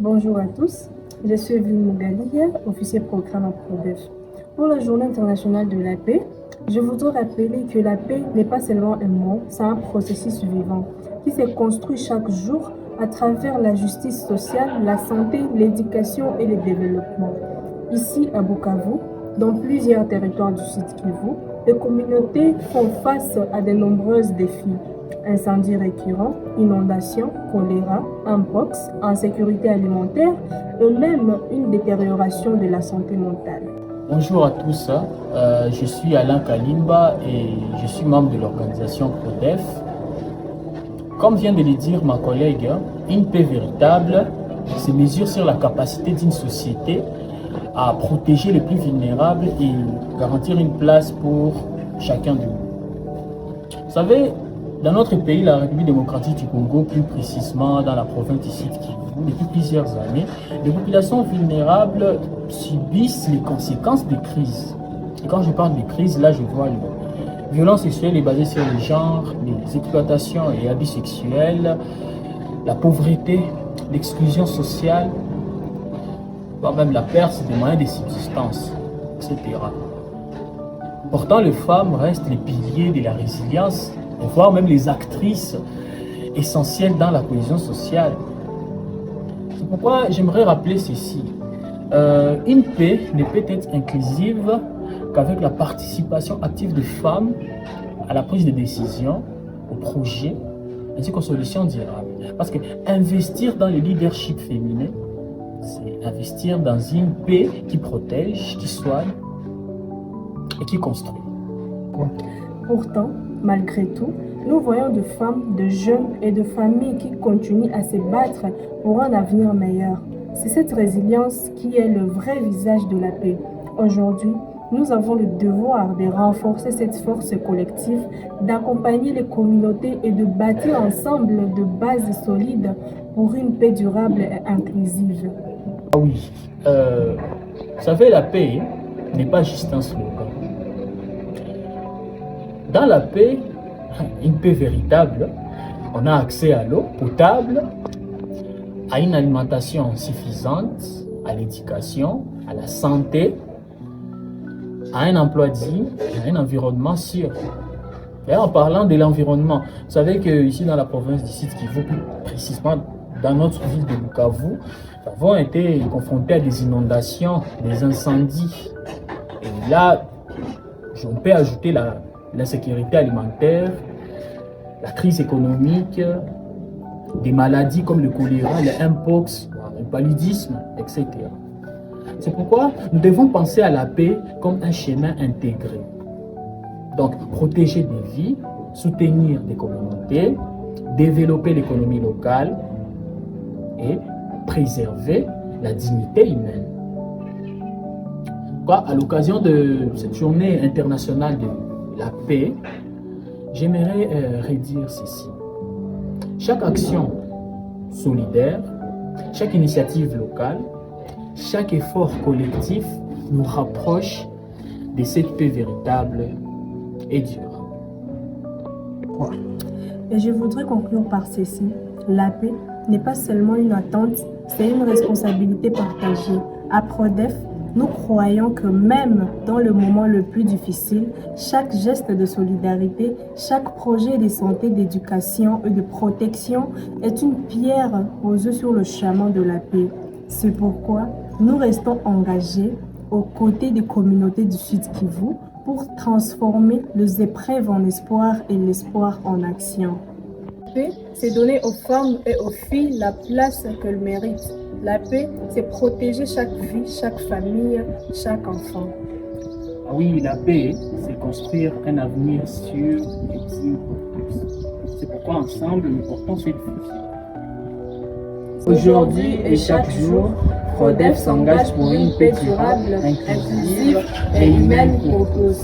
Bonjour à tous, je suis Evelyne Mougaliya, officier programme à PRODEF. Pour la Journée internationale de la paix, je voudrais rappeler que la paix n'est pas seulement un mot, c'est un processus vivant qui se construit chaque jour à travers la justice sociale, la santé, l'éducation et le développement. Ici à Bukavu, dans plusieurs territoires du Sud Kivu, les communautés font face à de nombreux défis. Incendies récurrents, inondations, choléra, mpox, insécurité alimentaire et même une détérioration de la santé mentale. Bonjour à tous, je suis Alain Kalimba et je suis membre de l'organisation PRODEF. Comme vient de le dire ma collègue, une paix véritable se mesure sur la capacité d'une société à protéger les plus vulnérables et garantir une place pour chacun de nous. Vous savez, dans notre pays, la République démocratique du Congo, plus précisément dans la province du Sud Kivu, depuis plusieurs années, les populations vulnérables subissent les conséquences des crises. Et quand je parle de crises, là je vois les violences sexuelles basées sur le genre, les exploitations et abus sexuels, la pauvreté, l'exclusion sociale, voire même la perte des moyens de subsistance, etc. Pourtant, les femmes restent les piliers de la résilience, voire même les actrices essentielles dans la cohésion sociale. C'est pourquoi j'aimerais rappeler ceci. Une paix ne peut être inclusive qu'avec la participation active des femmes à la prise de décision, aux projets, ainsi qu'aux solutions durables. Parce que investir dans le leadership féminin, c'est investir dans une paix qui protège, qui soigne et qui construit. Pourtant, malgré tout, nous voyons de femmes, de jeunes et de familles qui continuent à se battre pour un avenir meilleur. C'est cette résilience qui est le vrai visage de la paix. Aujourd'hui, nous avons le devoir de renforcer cette force collective, d'accompagner les communautés et de bâtir ensemble de bases solides pour une paix durable et inclusive. Ah oui, vous savez, la paix n'est pas juste un slogan. Dans la paix, une paix véritable, on a accès à l'eau potable, à une alimentation suffisante, à l'éducation, à la santé, à un emploi digne, à un environnement sûr. Et en parlant de l'environnement, vous savez qu'ici dans la province du Sud Kivu, plus précisément dans notre ville de Bukavu, nous avons été confrontés à des inondations, des incendies. Et là, on peut ajouter l'insécurité alimentaire, la crise économique, des maladies comme le choléra, le mpox, le paludisme, etc. C'est pourquoi nous devons penser à la paix comme un chemin intégré. Donc, protéger des vies, soutenir des communautés, développer l'économie locale et préserver la dignité humaine. À l'occasion de cette journée internationale de la paix, j'aimerais redire ceci. Chaque action solidaire, chaque initiative locale, chaque effort collectif nous rapproche de cette paix véritable et durable. Et je voudrais conclure par ceci. La paix n'est pas seulement une attente, c'est une responsabilité partagée. À PRODEF, nous croyons que même dans le moment le plus difficile, chaque geste de solidarité, chaque projet de santé, d'éducation et de protection est une pierre posée sur le chemin de la paix. C'est pourquoi nous restons engagés aux côtés des communautés du Sud Kivu pour transformer les épreuves en espoir et l'espoir en action. La paix, c'est donner aux femmes et aux filles la place qu'elles méritent. La paix, c'est protéger chaque vie, chaque famille, chaque enfant. Oui, la paix, c'est construire un avenir sûr et digne pour tous. C'est pourquoi ensemble, nous portons cette vision. Aujourd'hui et chaque jour, PRODEF s'engage pour une paix durable, inclusive et humaine pour tous.